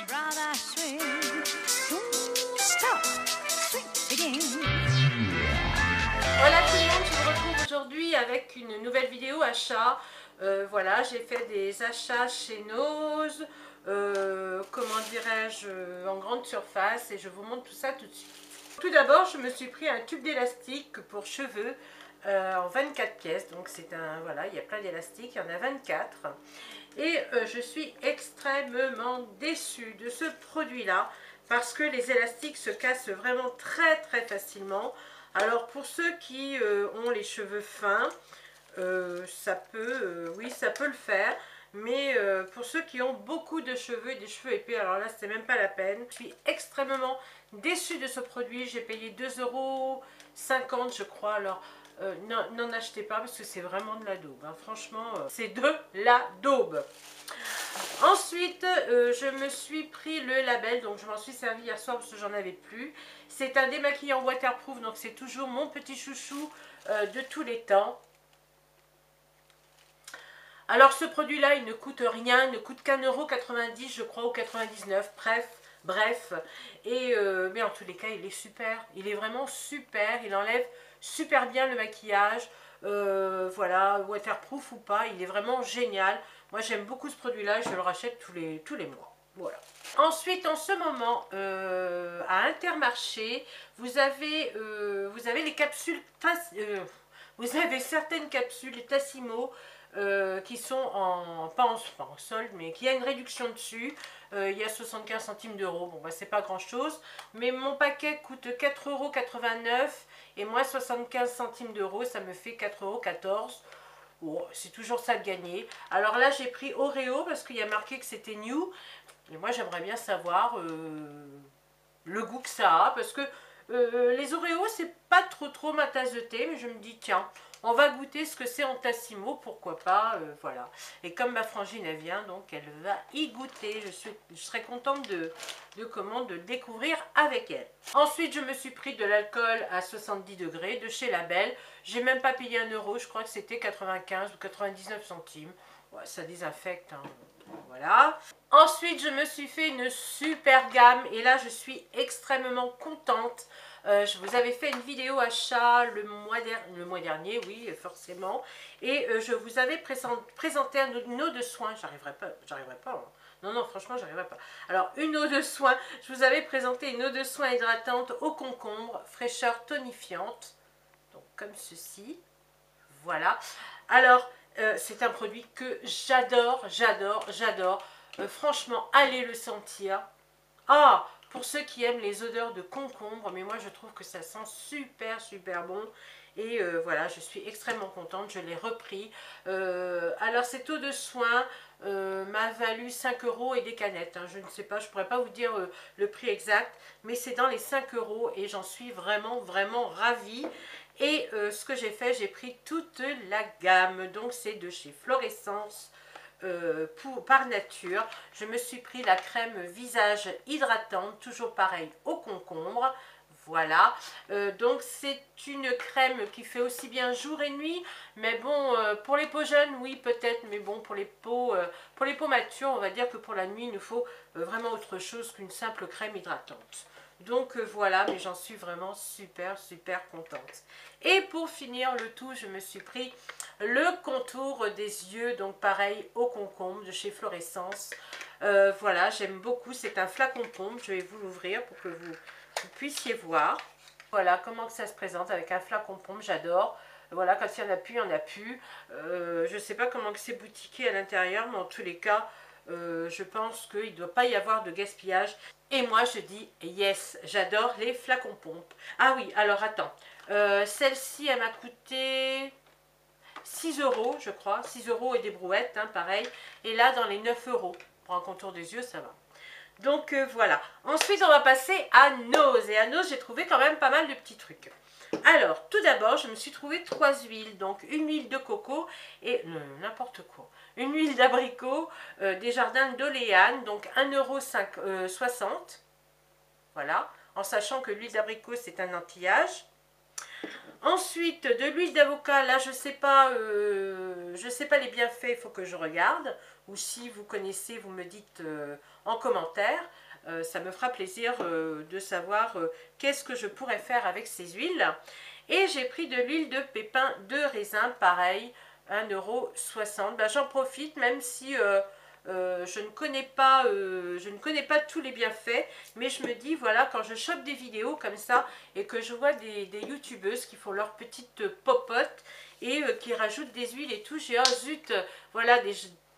brother swing. Don't stop, sweet begin. Voilà tout le monde, je vous retrouve aujourd'hui avec une nouvelle vidéo achat. Voilà, j'ai fait des achats chez Nose, comment dirais-je, en grande surface, et je vous montre tout ça tout de suite. Tout d'abord, je me suis pris un tube d'élastique pour cheveux en 24 pièces. Donc c'est un, voilà, il y a plein d'élastiques, il y en a 24. Et je suis extrêmement déçue de ce produit-là parce que les élastiques se cassent vraiment très facilement. Alors pour ceux qui ont les cheveux fins, ça peut, oui, ça peut le faire. Mais pour ceux qui ont beaucoup de cheveux et des cheveux épais, alors là, c'est même pas la peine. Je suis extrêmement déçue de ce produit. J'ai payé 2,50 € je crois. Alors, n'en achetez pas parce que c'est vraiment de la daube. Hein. Franchement, c'est de la daube. Ensuite, je me suis pris le label, donc je m'en suis servi hier soir parce que j'en avais plus. C'est un démaquillant waterproof, donc c'est toujours mon petit chouchou de tous les temps. Alors ce produit-là, il ne coûte rien, il ne coûte qu'1,90 € je crois, ou 99, bref. Et, mais en tous les cas, il est super, il est vraiment super, il enlève super bien le maquillage. Voilà, waterproof ou pas, il est vraiment génial. Moi j'aime beaucoup ce produit-là, je le rachète tous les mois. Voilà. Ensuite, en ce moment, à Intermarché, vous avez les capsules, vous avez certaines capsules Tassimo qui sont pas en solde, mais qui a une réduction dessus. Il y a 75 centimes d'euros. Bon, bah, c'est pas grand chose, mais mon paquet coûte 4,89 € et moi 75 centimes d'euros, ça me fait 4,14 €. Oh, c'est toujours ça de gagner. Alors là, j'ai pris Oreo parce qu'il y a marqué que c'était new. Et moi, j'aimerais bien savoir le goût que ça a. Parce que les Oreos, c'est pas trop ma tasse de thé. Mais je me dis, tiens, on va goûter ce que c'est en Tassimo. Pourquoi pas, voilà. Et comme ma frangine, elle vient, donc elle va y goûter. Je serais contente de découvrir avec elle. Ensuite, je me suis pris de l'alcool à 70 degrés de chez Label. J'ai même pas payé 1 €. Je crois que c'était 95 ou 99 centimes. Ouais, ça désinfecte, hein. Voilà. Ensuite, je me suis fait une super gamme et là, je suis extrêmement contente. Je vous avais fait une vidéo achat le mois dernier, oui, forcément. Et je vous avais présenté une eau de soin. J'arriverai pas. Hein. Non, franchement, j'arriverai pas. Alors, une eau de soin. Je vous avais présenté une eau de soin hydratante au concombre, fraîcheur tonifiante. Donc, comme ceci. Voilà. Alors, c'est un produit que j'adore. Franchement, allez le sentir. Ah, pour ceux qui aiment les odeurs de concombre, mais moi je trouve que ça sent super bon. Et voilà, je suis extrêmement contente, je l'ai repris. Alors cette eau de soin m'a valu 5 € et des canettes. Hein. Je ne sais pas, je ne pourrais pas vous dire le prix exact, mais c'est dans les 5 € et j'en suis vraiment ravie. Et ce que j'ai fait, j'ai pris toute la gamme. Donc c'est de chez Florescence. Par nature, je me suis pris la crème visage hydratante, toujours pareil au concombre. Voilà, donc c'est une crème qui fait aussi bien jour et nuit, mais bon, pour les peaux jeunes, oui peut-être, mais bon, pour les peaux matures, on va dire que pour la nuit, il nous faut vraiment autre chose qu'une simple crème hydratante. Donc voilà, mais j'en suis vraiment super contente. Et pour finir le tout, je me suis pris le contour des yeux, donc pareil au concombre de chez Florescence. Voilà, j'aime beaucoup, c'est un flacon pompe, je vais vous l'ouvrir pour que vous puissiez voir. Voilà comment ça se présente avec un flacon pompe, j'adore. Voilà, quand il n'y en a plus, il n'y en a plus. Je ne sais pas comment c'est boutiqué à l'intérieur, mais en tous les cas, je pense qu'il ne doit pas y avoir de gaspillage. Et moi, je dis yes, j'adore les flacons pompes. Ah oui, alors attends. Celle-ci, elle m'a coûté 6 €, je crois. 6 € et des brouettes, hein, pareil. Et là, dans les 9 €. Pour un contour des yeux, ça va. Donc voilà. Ensuite, on va passer à Nose. Et à Nose, j'ai trouvé quand même pas mal de petits trucs. Alors, tout d'abord, je me suis trouvé 3 huiles. Donc, une huile de coco et n'importe quoi. Une huile d'abricot des jardins d'Oléane. Donc, 1,60 €. Voilà. En sachant que l'huile d'abricot, c'est un anti-âge. Ensuite, de l'huile d'avocat, là je sais pas les bienfaits, il faut que je regarde. Ou si vous connaissez, vous me dites en commentaire. Ça me fera plaisir de savoir qu'est-ce que je pourrais faire avec ces huiles. Et j'ai pris de l'huile de pépins de raisin, pareil, 1,60 €. Ben, j'en profite, même si je ne connais pas tous les bienfaits, mais je me dis, voilà, quand je chope des vidéos comme ça, et que je vois des youtubeuses qui font leur petite popote, et qui rajoutent des huiles et tout, j'ai, oh zut, voilà,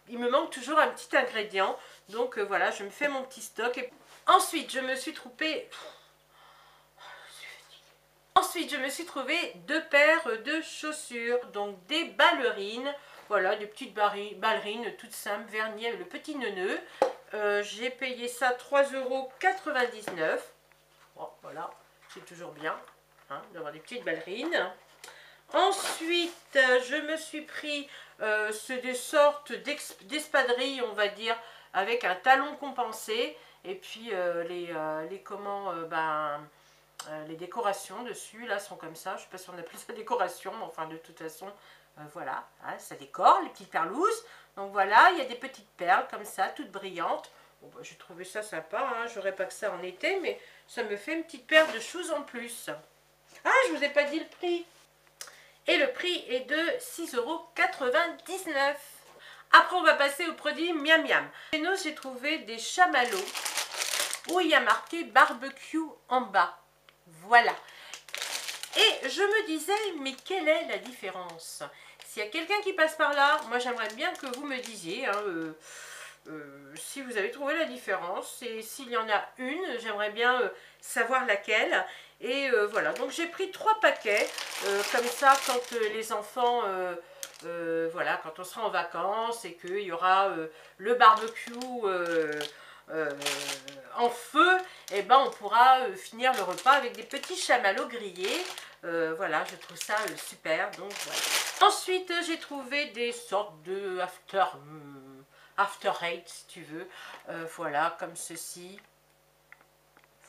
il me manque toujours un petit ingrédient, donc voilà, je me fais mon petit stock. Et ensuite, je me suis trompée. Ensuite, je me suis trouvé 2 paires de chaussures, donc des ballerines, voilà, des petites ballerines toutes simples, vernis avec le petit neuneu. J'ai payé ça 3,99 €. Bon, voilà, c'est toujours bien hein, d'avoir des petites ballerines. Ensuite, je me suis pris des sortes d'espadrilles, on va dire, avec un talon compensé, et puis les décorations dessus, là, sont comme ça. Je ne sais pas si on appelle ça décoration, mais enfin, de toute façon, voilà, hein, ça décore, les petites perlouses. Donc voilà, il y a des petites perles comme ça, toutes brillantes. Bon, bah, j'ai trouvé ça sympa, hein, j'aurais pas que ça en été, mais ça me fait une petite paire de choses en plus. Ah, je vous ai pas dit le prix. Et le prix est de 6,99 €. Après, on va passer au produit Miam Miam. Chez nous, j'ai trouvé des chamallows où il y a marqué barbecue en bas. Voilà. Et je me disais, mais quelle est la différence? S'il y a quelqu'un qui passe par là, moi j'aimerais bien que vous me disiez hein, si vous avez trouvé la différence. Et s'il y en a une, j'aimerais bien savoir laquelle. Et voilà, donc j'ai pris 3 paquets, comme ça quand les enfants, voilà, quand on sera en vacances et qu'il y aura le barbecue en feu, et ben on pourra finir le repas avec des petits chamallows grillés. Voilà, je trouve ça super. Donc voilà. Ensuite, j'ai trouvé des sortes de after eight, si tu veux. Voilà, comme ceci.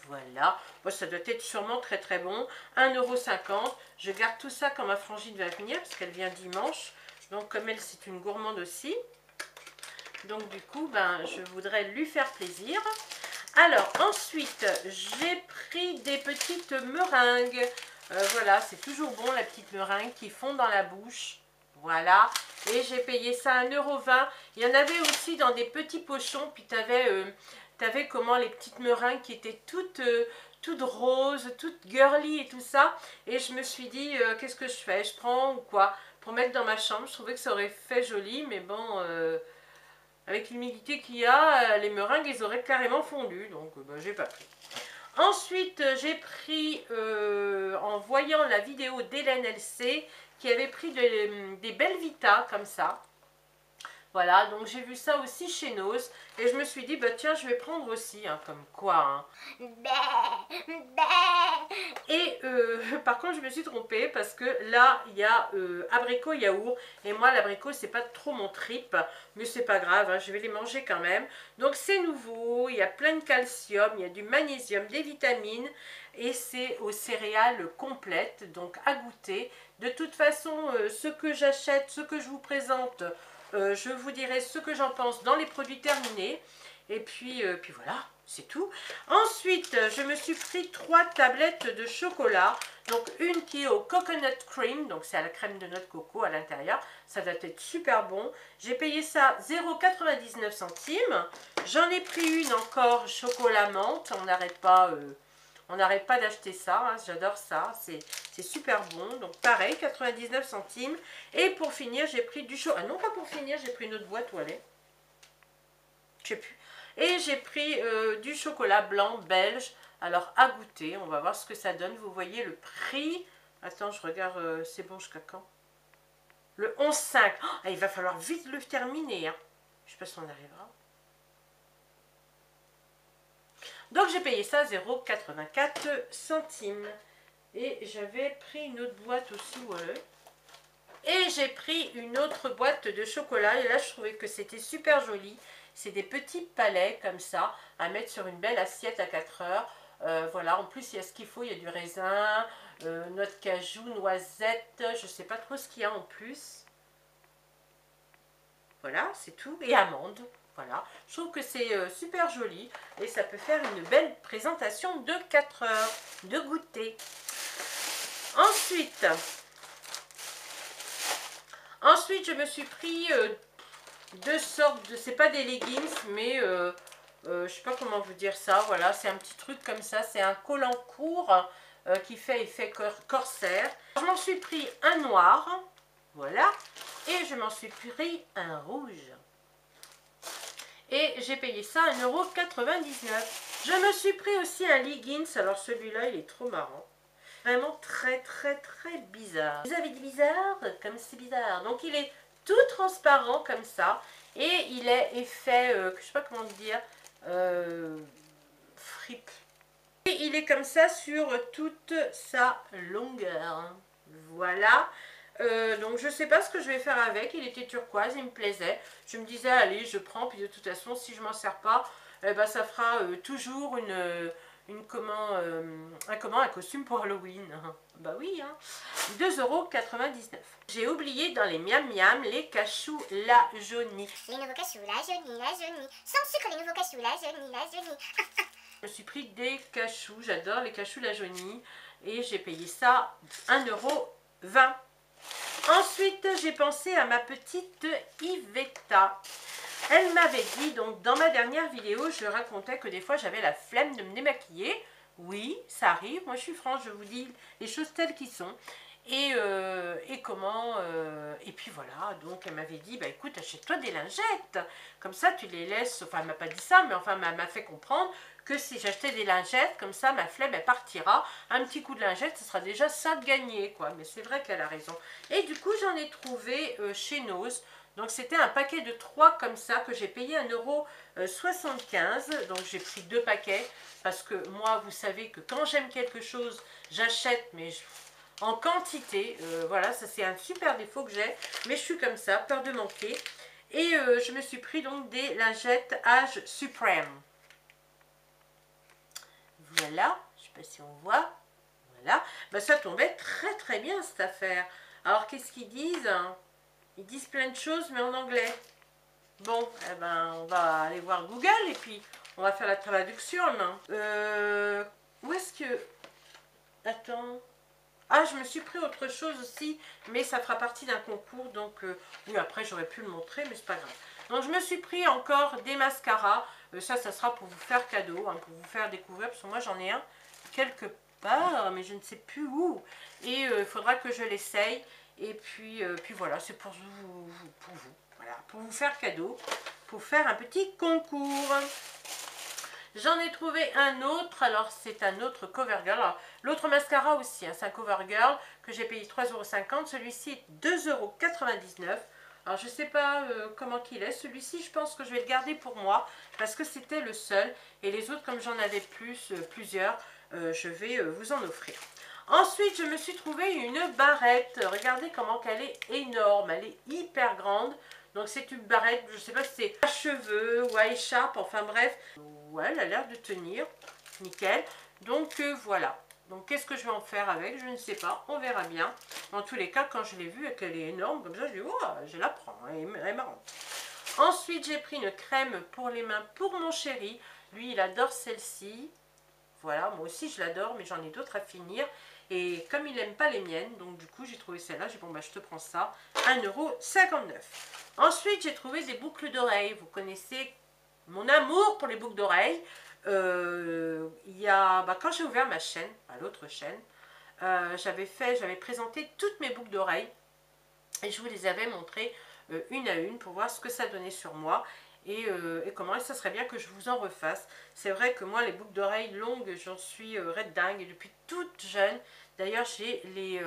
Voilà, bon, ça doit être sûrement très très bon. 1,50 €. Je garde tout ça quand ma frangine va venir, parce qu'elle vient dimanche. Donc comme elle, c'est une gourmande aussi. Donc du coup, ben, je voudrais lui faire plaisir. Alors ensuite, j'ai pris des petites meringues. Voilà, c'est toujours bon la petite meringue qui fond dans la bouche. Voilà, et j'ai payé ça 1,20 €. Il y en avait aussi dans des petits pochons, puis tu avais comment les petites meringues qui étaient toutes roses, toutes girly et tout ça. Et je me suis dit, qu'est-ce que je fais? Je prends ou quoi? Pour mettre dans ma chambre, je trouvais que ça aurait fait joli, mais bon... avec l'humidité qu'il y a, les meringues, ils auraient carrément fondu. Donc, ben, j'ai pas pris. Ensuite, j'ai pris, en voyant la vidéo d'Hélène LC, qui avait pris des Belvita, comme ça. Voilà, donc j'ai vu ça aussi chez Nose. Et je me suis dit, bah tiens, je vais prendre aussi, hein, comme quoi. Hein. Et par contre, je me suis trompée parce que là, il y a abricot yaourt. Et moi, l'abricot, c'est pas trop mon trip. Mais c'est pas grave, hein, je vais les manger quand même. Donc c'est nouveau, il y a plein de calcium, il y a du magnésium, des vitamines. Et c'est aux céréales complètes, donc à goûter. De toute façon, ce que j'achète, ce que je vous présente... je vous dirai ce que j'en pense dans les produits terminés. Et puis voilà, c'est tout. Ensuite, je me suis pris 3 tablettes de chocolat. Donc une qui est au coconut cream, donc c'est à la crème de noix de coco à l'intérieur. Ça doit être super bon. J'ai payé ça 0,99 €. J'en ai pris une encore chocolat menthe. On n'arrête pas... on n'arrête pas d'acheter ça, hein, j'adore ça, c'est super bon. Donc pareil, 99 centimes. Et pour finir, j'ai pris du chocolat. Ah non, pas pour finir, j'ai pris une autre boîte où elle est. Je sais plus. Et j'ai pris du chocolat blanc belge. Alors à goûter, on va voir ce que ça donne. Vous voyez le prix. Attends, je regarde, c'est bon jusqu'à quand? Le 11,5. Oh, il va falloir vite le terminer. Hein. Je sais pas si on arrivera. Donc j'ai payé ça 0,84 centimes. Et j'avais pris une autre boîte aussi, voilà. Et j'ai pris une autre boîte de chocolat. Et là, je trouvais que c'était super joli. C'est des petits palets comme ça, à mettre sur une belle assiette à 4 heures. Voilà, en plus, il y a ce qu'il faut. Il y a du raisin, noix de cajou, noisette, je sais pas trop ce qu'il y a en plus. Voilà, c'est tout. Et amandes. Voilà. Je trouve que c'est super joli. Et ça peut faire une belle présentation de 4 heures de goûter. Ensuite, je me suis pris deux sortes de... C'est pas des leggings, mais je sais pas comment vous dire ça. Voilà, c'est un petit truc comme ça. C'est un collant court qui fait effet corsaire. Je m'en suis pris un noir. Voilà. Et je m'en suis pris un rouge. Et j'ai payé ça 1,99 €. Je me suis pris aussi un leggings. Alors celui-là, il est trop marrant. Vraiment très bizarre. Vous avez dit bizarre? Comme c'est bizarre. Donc il est tout transparent comme ça. Et il est effet, je sais pas comment dire, fripe. Et il est comme ça sur toute sa longueur. Voilà. Donc je sais pas ce que je vais faire avec. Il était turquoise, il me plaisait. Je me disais allez je prends, puis de toute façon si je m'en sers pas, ça fera toujours un costume pour Halloween. Bah oui hein. 2,99 €. J'ai oublié dans les miam miam les cachous la jaunie. Les nouveaux cachous la jaunie. Sans sucre les nouveaux cachous la jaunie. Je me suis pris des cachous, j'adore les cachous la jaunie. Et j'ai payé ça 1,20 €. Ensuite, j'ai pensé à ma petite Iveta. Elle m'avait dit, donc dans ma dernière vidéo, je racontais que des fois j'avais la flemme de me démaquiller. Oui, ça arrive, moi je suis franche, je vous dis les choses telles qu'elles sont. Et puis voilà, donc elle m'avait dit, bah écoute, achète-toi des lingettes. Comme ça, tu les laisses, enfin elle m'a pas dit ça, mais enfin elle m'a fait comprendre que si j'achetais des lingettes, comme ça ma flemme elle partira. Un petit coup de lingette, ce sera déjà ça de gagner, quoi. Mais c'est vrai qu'elle a raison. Et du coup, j'en ai trouvé chez Nose. Donc c'était un paquet de 3 comme ça que j'ai payé 1,75 €. Donc j'ai pris 2 paquets parce que moi, vous savez que quand j'aime quelque chose, j'achète, mais en quantité. Voilà, ça c'est un super défaut que j'ai. Mais je suis comme ça, peur de manquer. Et je me suis pris donc des lingettes Age Supreme. Voilà, je ne sais pas si on voit. Voilà, bah, ça tombait très bien cette affaire. Alors qu'est-ce qu'ils disent? Ils disent plein de choses mais en anglais. Bon, eh ben, on va aller voir Google et puis on va faire la traduction. Où est-ce que... Attends. Ah, je me suis pris autre chose aussi, mais ça fera partie d'un concours, donc oui, après j'aurais pu le montrer, mais c'est pas grave. Donc je me suis pris encore des mascaras. Ça sera pour vous faire cadeau, hein, pour vous faire découvrir, parce que moi j'en ai un quelque part, mais je ne sais plus où. Et il faudra que je l'essaye. Et puis voilà, c'est pour vous, voilà, pour vous faire cadeau, pour faire un petit concours. J'en ai trouvé un autre, alors c'est un autre CoverGirl. L'autre mascara aussi, hein, c'est un CoverGirl que j'ai payé 3,50 €. Celui-ci est 2,99 €. Alors je ne sais pas comment qu'il est. Celui-ci, je pense que je vais le garder pour moi parce que c'était le seul. Et les autres, comme j'en avais plusieurs, je vais vous en offrir. Ensuite, je me suis trouvé une barrette. Regardez comment elle est énorme. Elle est hyper grande. Donc c'est une barrette, je ne sais pas si c'est à cheveux ou à écharpe, enfin bref. Ouais, elle a l'air de tenir. Nickel. Donc voilà. Donc qu'est-ce que je vais en faire avec? Je ne sais pas. On verra bien. En tous les cas, quand je l'ai vue et qu'elle est énorme, comme ça, je dis, oh, je la prends. Elle est marrante. Ensuite, j'ai pris une crème pour les mains pour mon chéri. Lui, il adore celle-ci. Voilà, moi aussi je l'adore, mais j'en ai d'autres à finir. Et comme il n'aime pas les miennes, donc du coup j'ai trouvé celle-là, j'ai dit bon bah je te prends ça, 1,59 €. Ensuite j'ai trouvé des boucles d'oreilles, vous connaissez mon amour pour les boucles d'oreilles. Quand j'ai ouvert ma chaîne, l'autre chaîne, j'avais présenté toutes mes boucles d'oreilles et je vous les avais montrées une à une pour voir ce que ça donnait sur moi. Et comment, et ça serait bien que je vous en refasse. C'est vrai que moi, les boucles d'oreilles longues, j'en suis red dingue. Et depuis toute jeune, d'ailleurs, j'ai les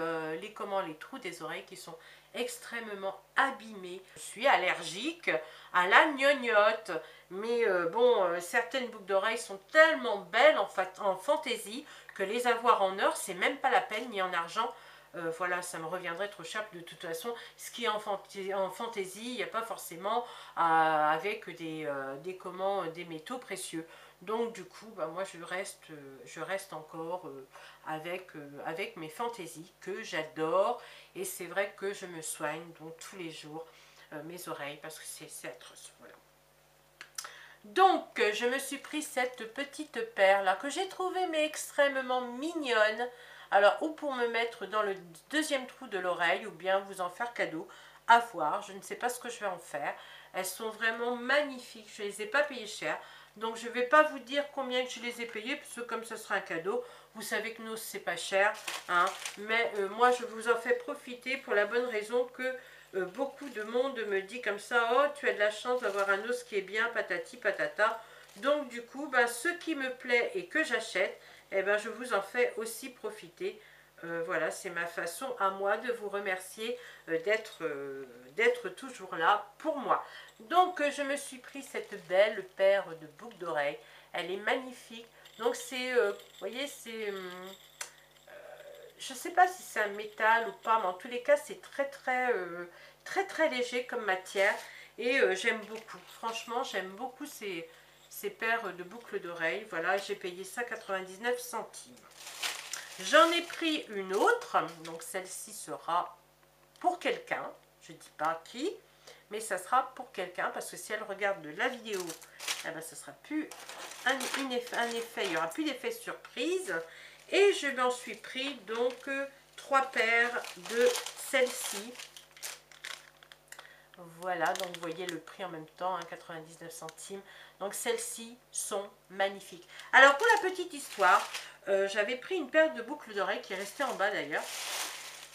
trous des oreilles qui sont extrêmement abîmés. Je suis allergique à la gnognotte. Mais certaines boucles d'oreilles sont tellement belles en fantaisie que les avoir en or, c'est même pas la peine, ni en argent. voilà, ça me reviendrait trop cher. De toute façon, ce qui est en fantaisie, il n'y a pas forcément avec des métaux précieux. Donc du coup, bah, moi je reste encore avec mes fantaisies que j'adore. Et c'est vrai que je me soigne donc tous les jours mes oreilles parce que c'est atroce. Voilà. Donc je me suis pris cette petite paire là que j'ai trouvée mais extrêmement mignonne. Alors, ou pour me mettre dans le deuxième trou de l'oreille, ou bien vous en faire cadeau, à voir. Je ne sais pas ce que je vais en faire. Elles sont vraiment magnifiques. Je ne les ai pas payées cher. Donc, je ne vais pas vous dire combien que je les ai payées, parce que comme ce sera un cadeau, vous savez que nous, c'est pas cher. Hein, mais moi, je vous en fais profiter pour la bonne raison que beaucoup de monde me dit comme ça, oh, tu as de la chance d'avoir un os qui est bien, patati, patata. Donc, du coup, ben, ce qui me plaît et que j'achète, eh ben, je vous en fais aussi profiter. Voilà, c'est ma façon à moi de vous remercier d'être toujours là pour moi. Donc, je me suis pris cette belle paire de boucles d'oreilles. Elle est magnifique. Donc, c'est, vous voyez, c'est... je ne sais pas si c'est un métal ou pas, mais en tous les cas, c'est très léger comme matière. Et j'aime beaucoup. Franchement, j'aime beaucoup ces paires de boucles d'oreilles. Voilà, j'ai payé ça 99 centimes. J'en ai pris une autre, donc celle-ci sera pour quelqu'un. Je ne dis pas qui, mais ça sera pour quelqu'un, parce que si elle regarde de la vidéo, eh ben, ça sera plus un effet, il n'y aura plus d'effet surprise. Et je m'en suis pris donc 3 paires de celle-ci. Voilà, donc vous voyez le prix en même temps, hein, 99 centimes. Donc celles-ci sont magnifiques. Alors pour la petite histoire, j'avais pris une paire de boucles d'oreilles qui est restée en bas d'ailleurs.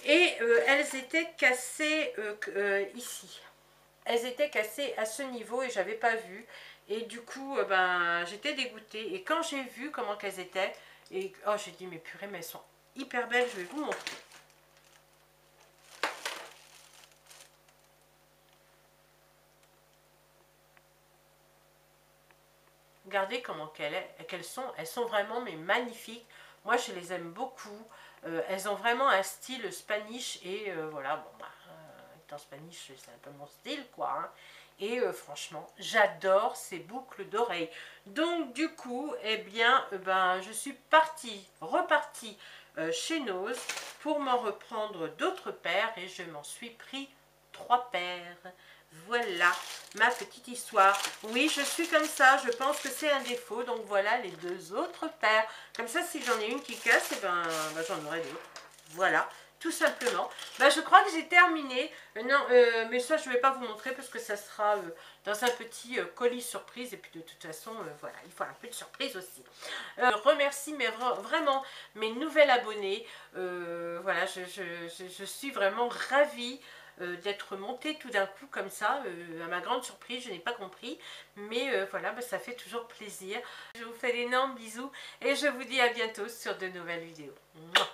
Et elles étaient cassées ici. Elles étaient cassées à ce niveau et j'avais pas vu. Et du coup, ben, j'étais dégoûtée. Et quand j'ai vu comment qu'elles étaient, et oh, j'ai dit mais purée, mais elles sont hyper belles, je vais vous montrer. Regardez comment qu'elles sont. Elles sont vraiment mais magnifiques. Moi, je les aime beaucoup. Elles ont vraiment un style Spanish. Et voilà, bon, bah, étant Spanish, c'est un peu mon style, quoi. Hein. Et franchement, j'adore ces boucles d'oreilles. Donc, du coup, eh bien, ben, je suis repartie chez Nose pour m'en reprendre d'autres paires. Et je m'en suis pris 3 paires. Voilà ma petite histoire. Oui, je suis comme ça, je pense que c'est un défaut. Donc voilà les 2 autres paires. Comme ça, si j'en ai une qui casse, et ben j'en aurai d'autres. Voilà, tout simplement. Ben, je crois que j'ai terminé. Non, mais ça, je ne vais pas vous montrer parce que ça sera dans un petit colis surprise. Et puis de toute façon, voilà, il faut un peu de surprise aussi. Je remercie vraiment mes nouvelles abonnées. Voilà, je suis vraiment ravie d'être montée tout d'un coup comme ça, à ma grande surprise, je n'ai pas compris, mais voilà, bah, ça fait toujours plaisir. Je vous fais d'énormes bisous et je vous dis à bientôt sur de nouvelles vidéos. Mouah.